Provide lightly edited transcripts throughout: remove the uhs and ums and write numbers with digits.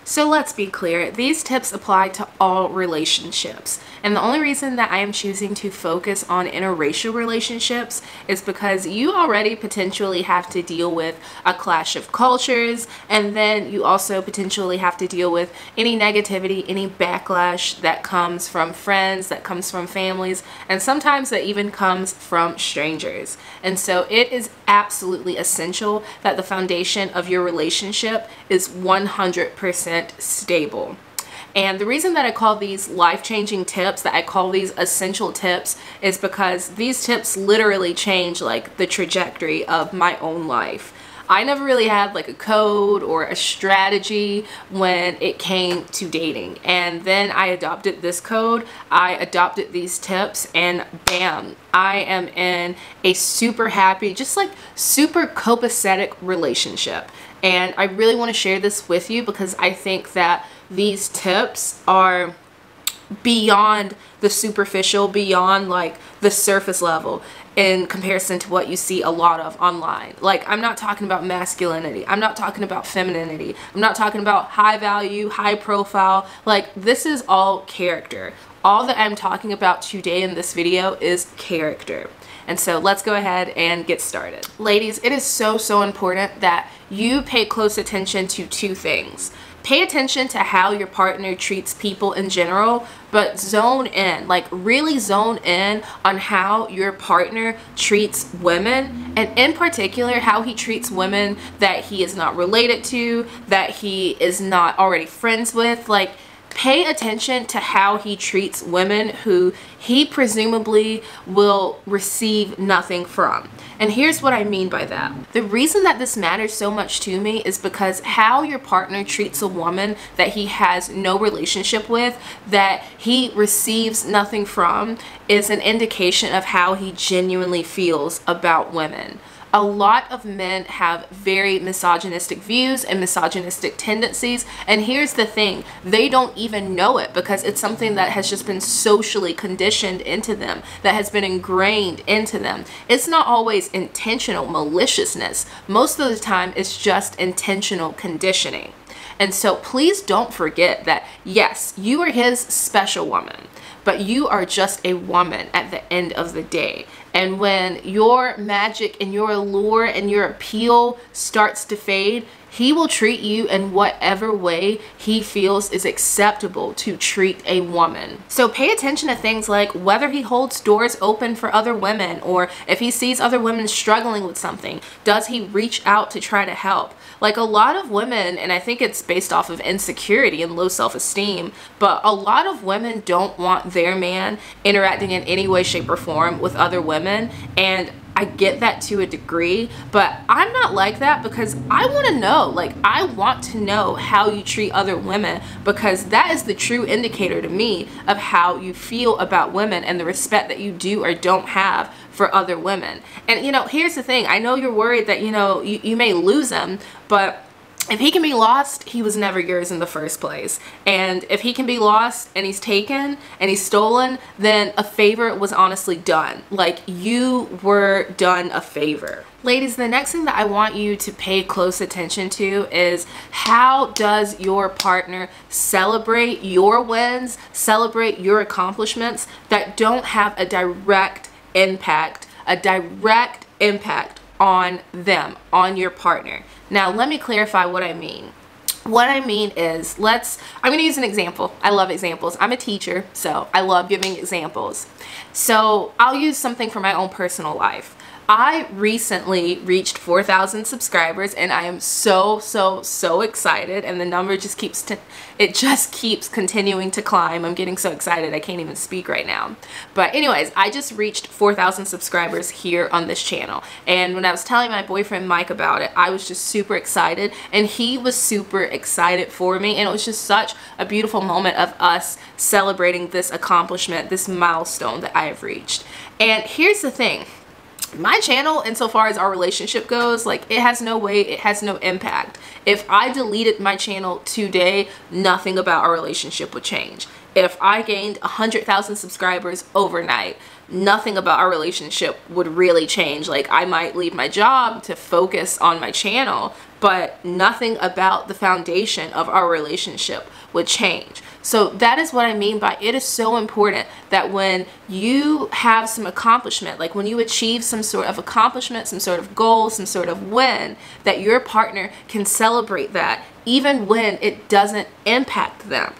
So let's be clear, these tips apply to all relationships. And the only reason that I am choosing to focus on interracial relationships is because you already potentially have to deal with a clash of cultures, and then you also potentially have to deal with any negativity, any backlash that comes from friends, that comes from families, and sometimes that even comes from strangers. And so it is absolutely essential that the foundation of your relationship is 100% stable. And the reason that I call these life-changing tips, that I call these essential tips, is because these tips literally change like the trajectory of my own life. I never really had like a code or a strategy when it came to dating, and then I adopted this code, I adopted these tips, and bam, I am in a super happy, just like super copacetic relationship. And I really want to share this with you because I think that these tips are beyond the superficial, beyond like the surface level in comparison to what you see a lot of online. Like, I'm not talking about masculinity, I'm not talking about femininity, I'm not talking about high value, high profile. Like, this is all character. All that I'm talking about today in this video is character. And so let's go ahead and get started. Ladies, it is so important that you pay close attention to two things. Pay attention to how your partner treats people in general, but zone in, like really zone in on how your partner treats women, and in particular how he treats women that he is not related to, that he is not already friends with. Like, pay attention to how he treats women who he presumably will receive nothing from. And here's what I mean by that. The reason that this matters so much to me is because how your partner treats a woman that he has no relationship with, that he receives nothing from, is an indication of how he genuinely feels about women. A lot of men have very misogynistic views and misogynistic tendencies, and here's the thing, they don't even know it because it's something that has just been socially conditioned into them, that has been ingrained into them. It's not always intentional maliciousness. Most of the time it's just intentional conditioning. And so please don't forget that yes, you are his special woman, but you are just a woman at the end of the day. And when your magic and your allure and your appeal starts to fade, he will treat you in whatever way he feels is acceptable to treat a woman. So pay attention to things like whether he holds doors open for other women, or if he sees other women struggling with something, does he reach out to try to help? Like, a lot of women, and I think it's based off of insecurity and low self-esteem, but a lot of women don't want their man interacting in any way, shape, or form with other women. And I get that to a degree, but I'm not like that because I want to know, like, I want to know how you treat other women, because that is the true indicator to me of how you feel about women and the respect that you do or don't have for other women. And you know, here's the thing, I know you're worried that, you know, you may lose him, but if he can be lost, he was never yours in the first place. And if he can be lost and he's taken and he's stolen, then a favor was honestly done. Like, you were done a favor. Ladies, the next thing that I want you to pay close attention to is, how does your partner celebrate your wins, celebrate your accomplishments that don't have a direct impact on them, on your partner. Now, let me clarify what I mean. What I mean is, I'm going to use an example. I love examples. I'm a teacher, so I love giving examples. So I'll use something from my own personal life. I recently reached 4,000 subscribers, and I am so excited, and the number just keeps continuing to climb. I'm getting so excited I can't even speak right now. But anyways, I just reached 4,000 subscribers here on this channel, and when I was telling my boyfriend Mike about it, I was just super excited, and he was super excited for me, and it was just such a beautiful moment of us celebrating this accomplishment, this milestone that I have reached. And here's the thing. My channel, insofar as our relationship goes, like, it has no weight, it has no impact. If I deleted my channel today, nothing about our relationship would change. if I gained 100,000 subscribers overnight, nothing about our relationship would really change. Like, I might leave my job to focus on my channel, but nothing about the foundation of our relationship would change. So that is what I mean by it is so important that when you have some accomplishment, like when you achieve some sort of accomplishment, some sort of goal, some sort of win, that your partner can celebrate that even when it doesn't impact them.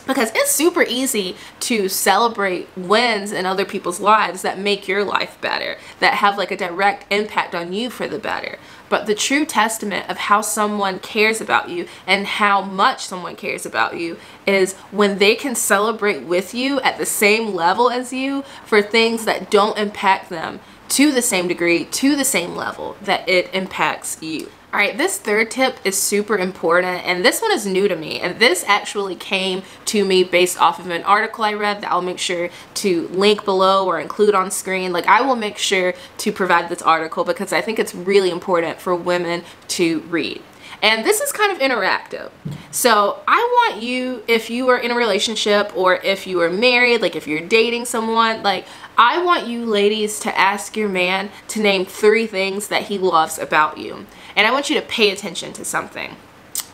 Because it's super easy to celebrate wins in other people's lives that make your life better, that have like a direct impact on you for the better. But the true testament of how someone cares about you and how much someone cares about you is when they can celebrate with you at the same level as you for things that don't impact them to the same degree, to the same level that it impacts you. All right, this third tip is super important, and this one is new to me, and this actually came to me based off of an article I read that I'll make sure to link below or include on screen. Like, I will make sure to provide this article because I think it's really important for women to read. And this is kind of interactive. So I want you, if you are in a relationship or if you are married, like if you're dating someone, like I want you ladies to ask your man to name 3 things that he loves about you. And I want you to pay attention to something.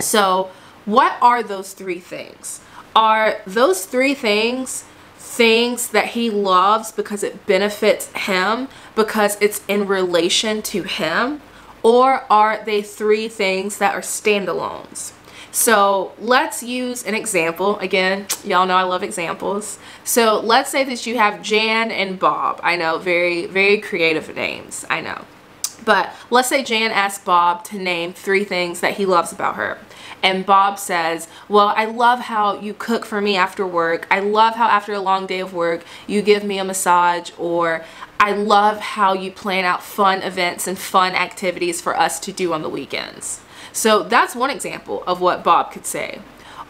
So what are those 3 things? Are those 3 things things that he loves because it benefits him, because it's in relation to him? Or are they 3 things that are standalones? So let's use an example. Again, y'all know I love examples. So let's say that you have Jan and Bob. I know, very, very creative names, I know. But let's say Jan asks Bob to name 3 things that he loves about her. And Bob says, well, I love how you cook for me after work. I love how after a long day of work, you give me a massage. Or I love how you plan out fun events and fun activities for us to do on the weekends. So that's one example of what Bob could say.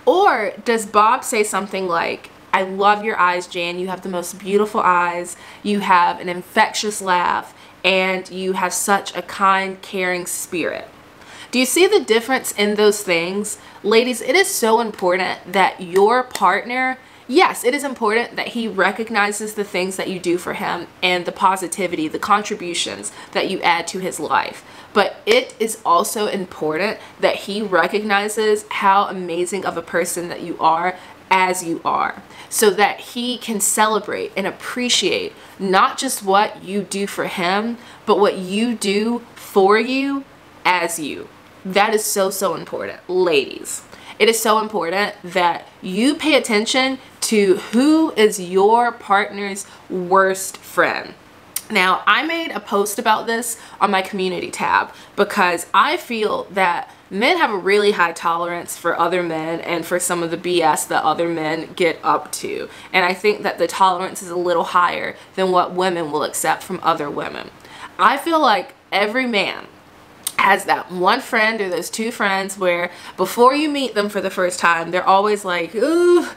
Or does Bob say something like, I love your eyes, Jan. You have the most beautiful eyes. You have an infectious laugh. And you have such a kind, caring spirit. Do you see the difference in those things? Ladies, it is so important that your partner, yes, it is important that he recognizes the things that you do for him and the positivity, the contributions that you add to his life. But it is also important that he recognizes how amazing of a person that you are as you are, so that he can celebrate and appreciate not just what you do for him, but what you do for you as you. That is so, so important. Ladies, it is so important that you pay attention to who is your partner's worst friend. Now, I made a post about this on my community tab because I feel that men have a really high tolerance for other men and for some of the BS that other men get up to. And I think that the tolerance is a little higher than what women will accept from other women. I feel like every man has that one friend or those 2 friends where before you meet them for the first time, they're always like, ooh,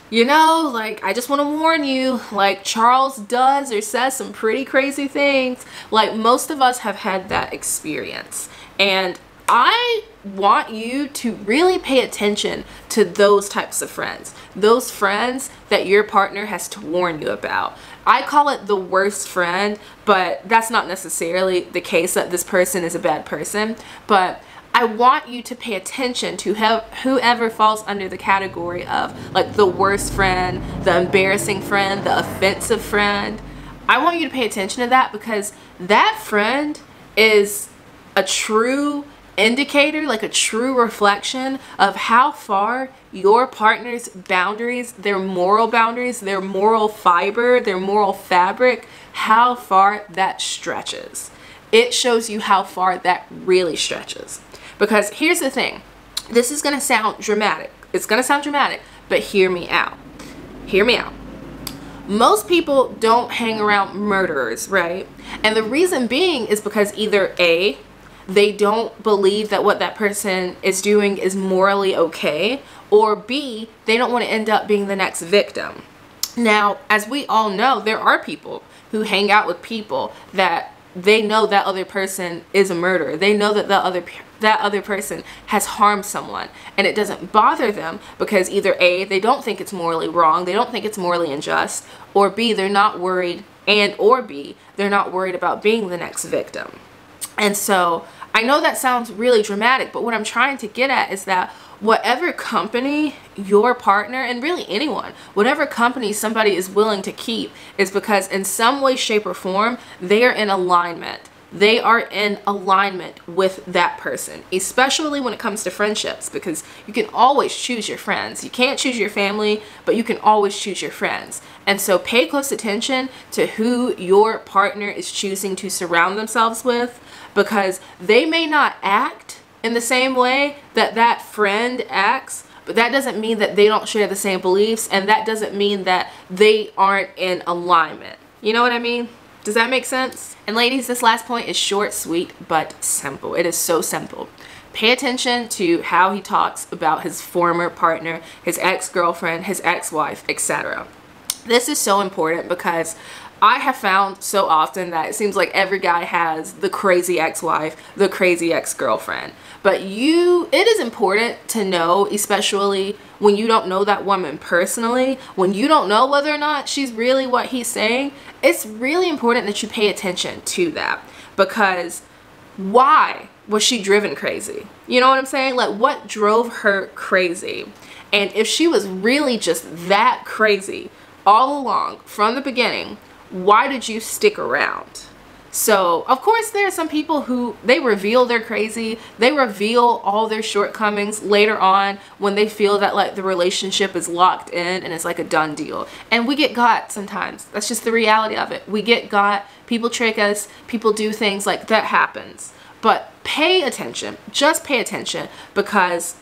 you know, like, I just want to warn you, like, Charles does or says some pretty crazy things. Like, most of us have had that experience. And I want you to really pay attention to those types of friends. Those friends that your partner has to warn you about. I call it the worst friend, but that's not necessarily the case that this person is a bad person. But I want you to pay attention to whoever falls under the category of like the worst friend, the embarrassing friend, the offensive friend. I want you to pay attention to that because that friend is a true indicator, like a true reflection of how far your partner's boundaries, their moral boundaries, their moral fiber, their moral fabric, how far that stretches. It shows you how far that really stretches. Because here's the thing, this is going to sound dramatic. It's going to sound dramatic, but hear me out. Hear me out. Most people don't hang around murderers, right? And the reason being is because either A, they don't believe that what that person is doing is morally okay, or B, they don't want to end up being the next victim. Now, as we all know, there are people who hang out with people that they know that other person is a murderer. They know that that other person has harmed someone, and it doesn't bother them because either A, they don't think it's morally wrong, they don't think it's morally unjust, or B, they're not worried, or B, they're not worried about being the next victim. And so I know that sounds really dramatic, but what I'm trying to get at is that whatever company your partner, and really anyone, whatever company somebody is willing to keep, is because in some way, shape, or form, they are in alignment. They are in alignment with that person, especially when it comes to friendships, because you can always choose your friends. You can't choose your family, but you can always choose your friends. And so pay close attention to who your partner is choosing to surround themselves with, because they may not act in the same way that that friend acts, but that doesn't mean that they don't share the same beliefs, and that doesn't mean that they aren't in alignment. You know what I mean? Does that make sense? And ladies, this last point is short, sweet, but simple. It is so simple. Pay attention to how he talks about his former partner, his ex-girlfriend, his ex-wife, etc. This is so important because I have found so often that it seems like every guy has the crazy ex-wife, the crazy ex-girlfriend. But it is important to know, especially when you don't know that woman personally, when you don't know whether or not she's really what he's saying, it's really important that you pay attention to that. Because why was she driven crazy? You know what I'm saying? Like, what drove her crazy? And if she was really just that crazy all along from the beginning, why did you stick around? So, of course, there are some people who, they reveal they're crazy. They reveal all their shortcomings later on when they feel that like the relationship is locked in and it's like a done deal. And we get got sometimes. That's just the reality of it. We get got. People trick us. People do things, like that happens. But pay attention. Just pay attention, because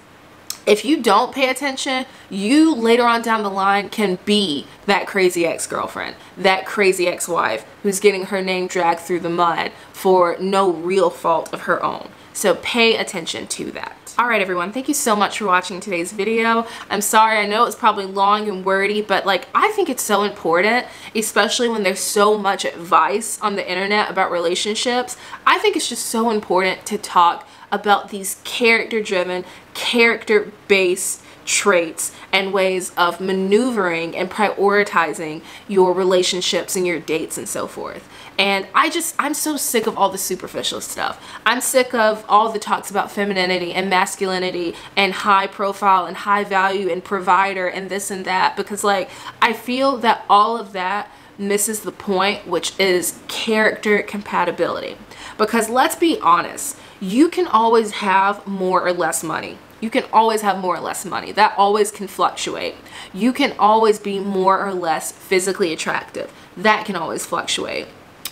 if you don't pay attention, you later on down the line can be that crazy ex-girlfriend, that crazy ex-wife who's getting her name dragged through the mud for no real fault of her own. So pay attention to that. Alright everyone, thank you so much for watching today's video. I'm sorry, I know it's probably long and wordy, but like, I think it's so important, especially when there's so much advice on the internet about relationships. I think it's just so important to talk about these character-driven, character-based traits and ways of maneuvering and prioritizing your relationships and your dates and so forth. And I'm so sick of all the superficial stuff. I'm sick of all the talks about femininity and masculinity and high profile and high value and provider and this and that, because like, I feel that all of that misses the point, which is character compatibility. Because let's be honest, you can always have more or less money. You can always have more or less money. That always can fluctuate. You can always be more or less physically attractive. That can always fluctuate.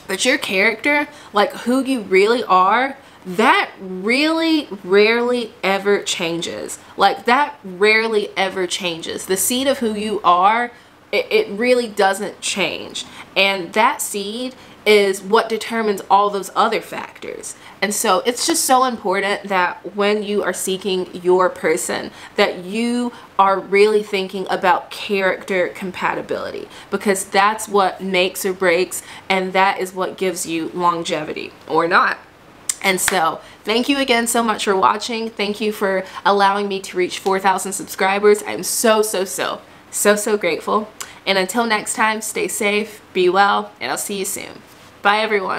But your character, like who you really are, that really rarely ever changes. Like that rarely ever changes. The seed of who you are, it really doesn't change. And that seed is what determines all those other factors. And so it's just so important that when you are seeking your person, that you are really thinking about character compatibility, because that's what makes or breaks, and that is what gives you longevity or not. And so thank you again so much for watching. Thank you for allowing me to reach 4,000 subscribers. I'm so grateful. And until next time, stay safe, be well, and I'll see you soon. Bye everyone.